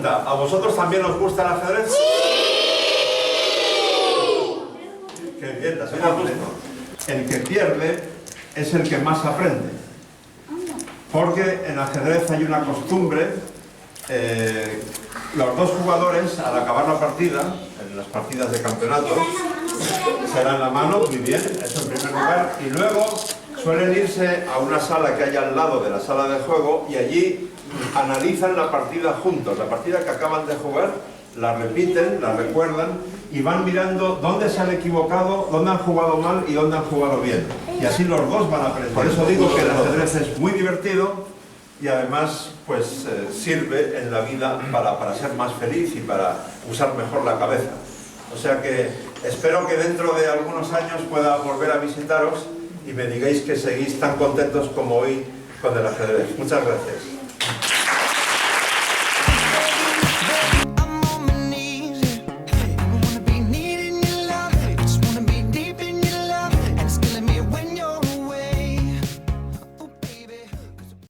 pregunta, ¿a vosotros también os gusta el ajedrez? ¡Sí! ¡Qué bien! La señora justo. El que pierde es el que más aprende. Porque en ajedrez hay una costumbre, los dos jugadores al acabar la partida, en las partidas de campeonato, se dan la mano, muy bien, eso en primer lugar, y luego suelen irse a una sala que hay al lado de la sala de juego y allí analizan la partida juntos, la partida que acaban de jugar, la repiten, la recuerdan y van mirando dónde se han equivocado, dónde han jugado mal y dónde han jugado bien. Y así los dos van a aprender. Por eso digo que el ajedrez es muy divertido y además pues sirve en la vida para ser más feliz y para usar mejor la cabeza. O sea que espero que dentro de algunos años pueda volver a visitaros y me digáis que seguís tan contentos como hoy con el ajedrez. Muchas gracias.